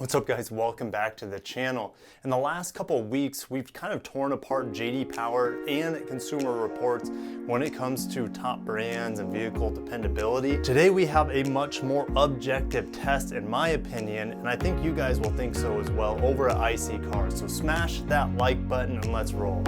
What's up guys, welcome back to the channel. In the last couple of weeks, we've kind of torn apart JD Power and Consumer Reports when it comes to top brands and vehicle dependability. Today we have a much more objective test in my opinion, and I think you guys will think so as well over at iSeeCars. So smash that like button and let's roll.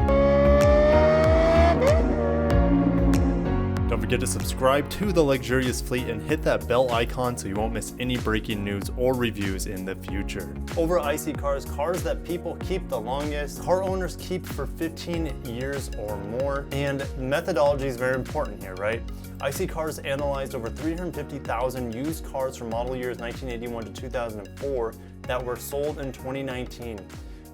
Don't forget to subscribe to The Luxurious Fleet and hit that bell icon so you won't miss any breaking news or reviews in the future. Over at iSeeCars, cars that people keep the longest, car owners keep for 15 years or more, and methodology is very important here, right? iSeeCars analyzed over 350,000 used cars from model years 1981 to 2004 that were sold in 2019.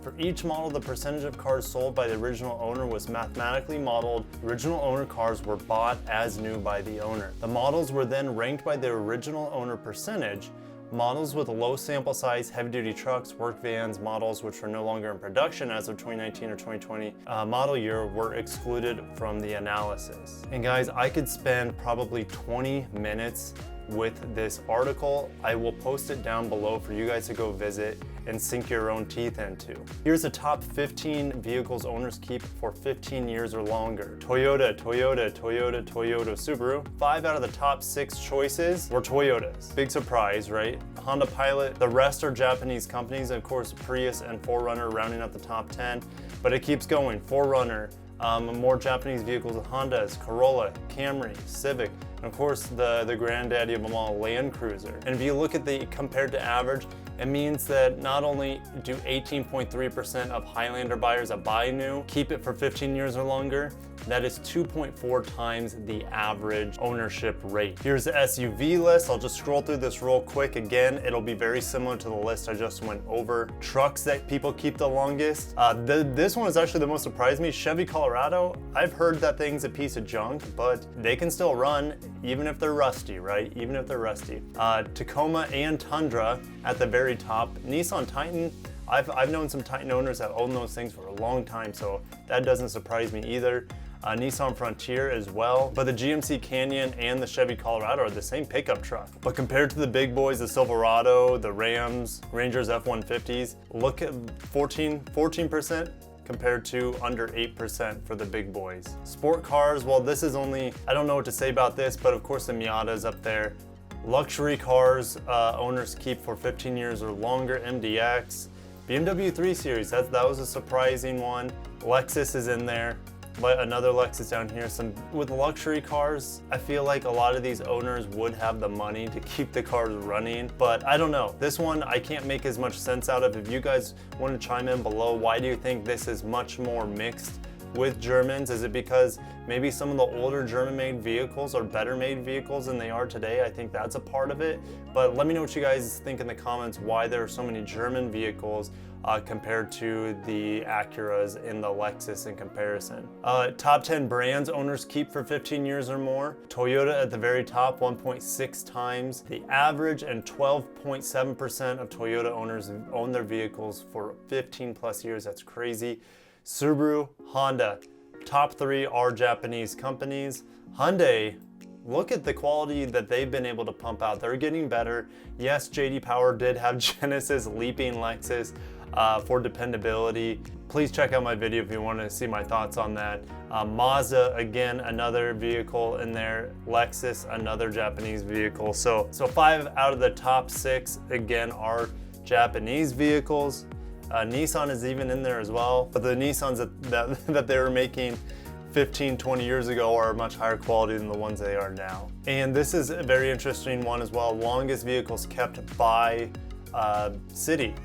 For each model, the percentage of cars sold by the original owner was mathematically modeled. Original owner cars were bought as new by the owner. The models were then ranked by the original owner percentage. Models with low sample size, heavy-duty trucks, work vans, models which were no longer in production as of 2019 or 2020 model year were excluded from the analysis. And guys, I could spend probably 20 minutes with this article. I will post it down below for you guys to go visit and sink your own teeth into. Here's the top 15 vehicles owners keep for 15 years or longer. Toyota, Toyota, Toyota, Toyota, Subaru. 5 out of the top 6 choices were Toyotas. Big surprise, right? Honda Pilot. The rest are Japanese companies, of course Prius and 4Runner rounding out the top 10, but it keeps going. 4Runner, more Japanese vehicles, Hondas, Corolla, Camry, Civic, and of course the granddaddy of them all, Land Cruiser. And if you look at the compared to average, it means that not only do 18.3% of Highlander buyers that buy new keep it for 15 years or longer, that is 2.4 times the average ownership rate. Here's the SUV list. I'll just scroll through this real quick. Again, it'll be very similar to the list I just went over. Trucks that people keep the longest. This one is actually the most surprised me. Chevy Colorado. I've heard that thing's a piece of junk, but they can still run even if they're rusty, right? Even if they're rusty. Tacoma and Tundra at the very top. Nissan Titan. I've known some Titan owners that own those things for a long time, so that doesn't surprise me either. Nissan Frontier as well, but the GMC Canyon and the Chevy Colorado are the same pickup truck. But compared to the big boys, the Silverado, the Rams, Rangers F-150s, look at 14% compared to under 8% for the big boys. Sport cars, well this is only, I don't know what to say about this, but of course the Miata's up there. Luxury cars owners keep for 15 years or longer, MDX. BMW 3 Series, that was a surprising one. Lexus is in there. But another Lexus down here. With luxury cars, I feel like a lot of these owners would have the money to keep the cars running, but I don't know. This one I can't make as much sense out of. If you guys want to chime in below, why do you think this is much more mixed with Germans? Is it because maybe some of the older German-made vehicles are better made vehicles than they are today? I think that's a part of it. But let me know what you guys think in the comments, why there are so many German vehicles compared to the Acuras in the Lexus in comparison. Top 10 brands owners keep for 15 years or more. Toyota at the very top, 1.6 times the average, and 12.7% of Toyota owners own their vehicles for 15 plus years. That's crazy. Subaru, Honda, top 3 are Japanese companies. Hyundai, look at the quality that they've been able to pump out. They're getting better. Yes, JD Power did have Genesis leaping Lexus for dependability. Please check out my video if you want to see my thoughts on that. Mazda, again, another vehicle in there. Lexus, another Japanese vehicle. So 5 out of the top 6, again, are Japanese vehicles. Nissan is even in there as well, but the Nissans that they were making 15, 20 years ago are much higher quality than the ones they are now. And this is a very interesting one as well. Longest vehicles kept by city,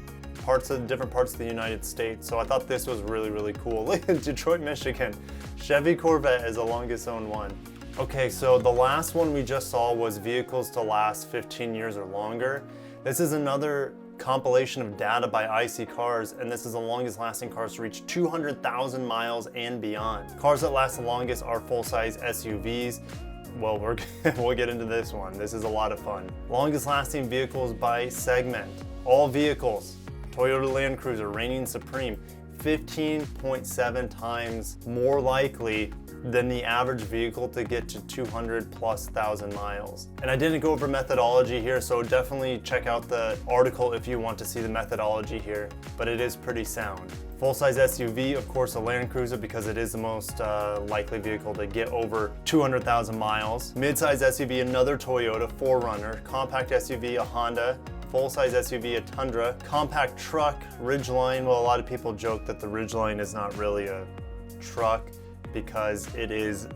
different parts of the United States. So I thought this was really, really cool. Look at Detroit, Michigan. Chevy Corvette is the longest owned one. Okay, so the last one we just saw was vehicles to last 15 years or longer. This is another compilation of data by iSeeCars, and this is the longest lasting cars to reach 200,000 miles and beyond. Cars that last the longest are full-size SUVs. Well, we'll get into this one. This is a lot of fun. Longest lasting vehicles by segment. All vehicles. Toyota Land Cruiser reigning supreme, 15.7 times more likely than the average vehicle to get to 200,000+ miles. And I didn't go over methodology here, so definitely check out the article if you want to see the methodology here, but it is pretty sound. Full-size SUV, of course, a Land Cruiser because it is the most likely vehicle to get over 200,000 miles. Mid-size SUV, another Toyota 4Runner. Compact SUV, a Honda. Full-size SUV, a Tundra. Compact truck, Ridgeline. Well, a lot of people joke that the Ridgeline is not really a truck because it is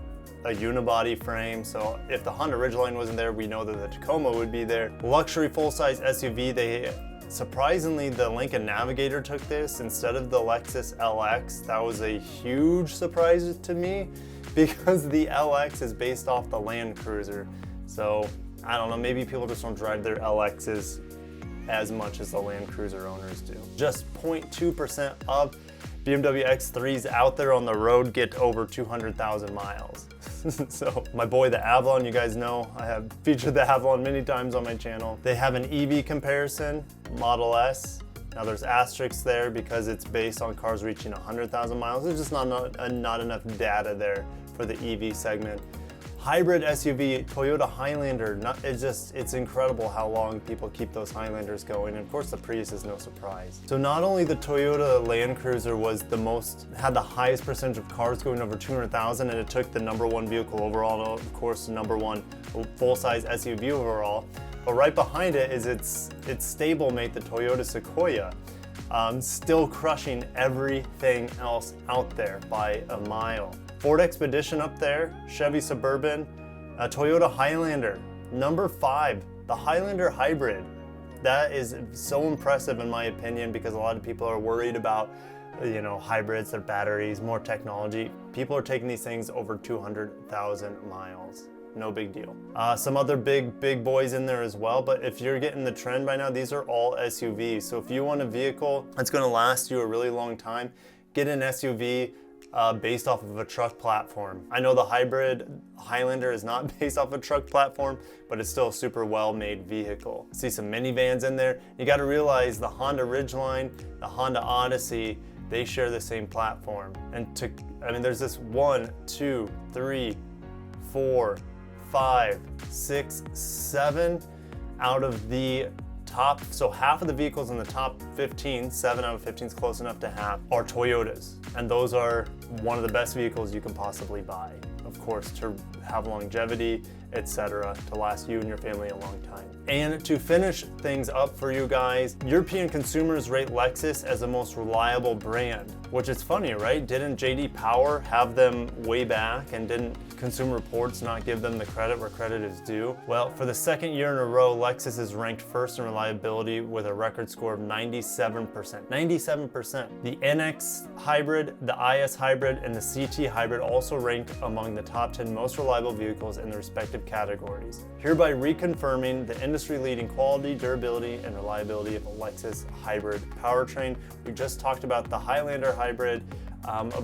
a unibody frame. So if the Honda Ridgeline wasn't there, we know that the Tacoma would be there. Luxury full-size SUV, surprisingly, the Lincoln Navigator took this instead of the Lexus LX. That was a huge surprise to me because the LX is based off the Land Cruiser. So I don't know, maybe people just don't drive their LXs as much as the Land Cruiser owners do. Just 0.2% of BMW X3s out there on the road get over 200,000 miles. So my boy, the Avalon, you guys know, I have featured the Avalon many times on my channel. They have an EV comparison, Model S. Now there's asterisks there because it's based on cars reaching 100,000 miles. There's just not enough data there for the EV segment. Hybrid SUV, Toyota Highlander, it's incredible how long people keep those Highlanders going. And of course the Prius is no surprise. So not only the Toyota Land Cruiser had the highest percentage of cars going over 200,000, and it took the #1 vehicle overall, and of course the #1 full-size SUV overall, but right behind it is its stablemate, the Toyota Sequoia. Still crushing everything else out there by a mile. Ford Expedition up there, Chevy Suburban, Toyota Highlander. #5, the Highlander Hybrid. That is so impressive in my opinion because a lot of people are worried about, hybrids, their batteries, more technology. People are taking these things over 200,000 miles. No big deal. Some other big boys in there as well, but if you're getting the trend by now, these are all SUVs. So if you want a vehicle that's gonna last you a really long time, get an SUV based off of a truck platform. I know the hybrid Highlander is not based off a truck platform, but it's still a super well-made vehicle. See some minivans in there. You gotta realize the Honda Ridgeline, the Honda Odyssey, they share the same platform. And there's this 1, 2, 3, 4, 5, 6, 7 out of the top, so half of the vehicles in the top 15, 7 out of 15 is close enough to half, are Toyotas. And those are one of the best vehicles you can possibly buy. Of course, to have longevity, etc., to last you and your family a long time. And to finish things up for you guys, European consumers rate Lexus as the most reliable brand, which is funny, right? Didn't JD Power have them way back, and didn't Consumer Reports not give them the credit where credit is due? Well, for the second year in a row, Lexus is ranked first in reliability with a record score of 97%. 97%. The NX Hybrid, the IS Hybrid, and the CT Hybrid also ranked among the top 10 most reliable vehicles in their respective categories, hereby reconfirming the industry-leading quality, durability, and reliability of a Lexus hybrid powertrain. We just talked about the Highlander Hybrid,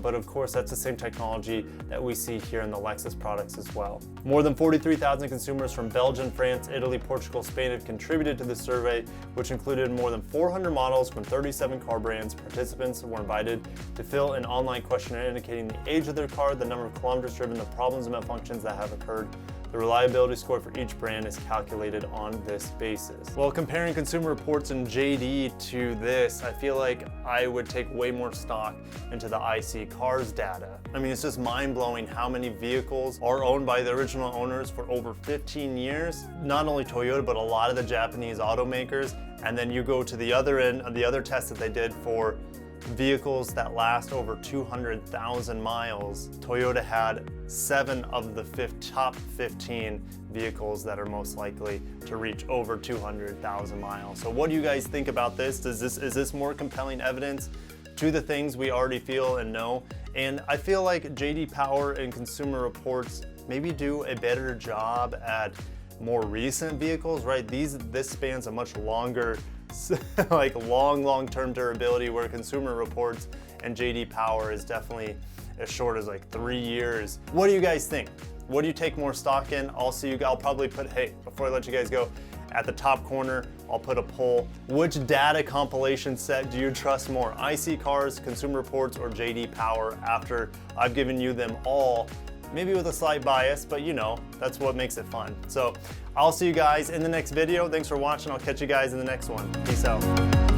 but of course that's the same technology that we see here in the Lexus products as well. More than 43,000 consumers from Belgium, France, Italy, Portugal, Spain have contributed to the survey, which included more than 400 models from 37 car brands. Participants were invited to fill an online questionnaire indicating the age of their car, the number of kilometers driven, the problems and malfunctions that have occurred. The reliability score for each brand is calculated on this basis. Well, comparing Consumer Reports and JD to this, I feel like I would take way more stock into the iSeeCars data. I mean, it's just mind-blowing how many vehicles are owned by the original owners for over 15 years. Not only Toyota, but a lot of the Japanese automakers. And then you go to the other end of the other test that they did for vehicles that last over 200,000 miles. Toyota had 7 of the top 15 vehicles that are most likely to reach over 200,000 miles. So what do you guys think about this? Is this more compelling evidence to the things we already feel and know? And I feel like JD Power and Consumer Reports maybe do a better job at more recent vehicles, right? This spans a much longer like long-term durability, where Consumer Reports and JD Power is definitely as short as like 3 years. What do you guys think? What do you take more stock in? I'll probably put, hey, before I let you guys go, at the top corner, I'll put a poll. Which data compilation set do you trust more? iSeeCars, Consumer Reports, or JD Power? After I've given you them all, maybe with a slight bias, but you know, that's what makes it fun. So I'll see you guys in the next video. Thanks for watching. I'll catch you guys in the next one. Peace out.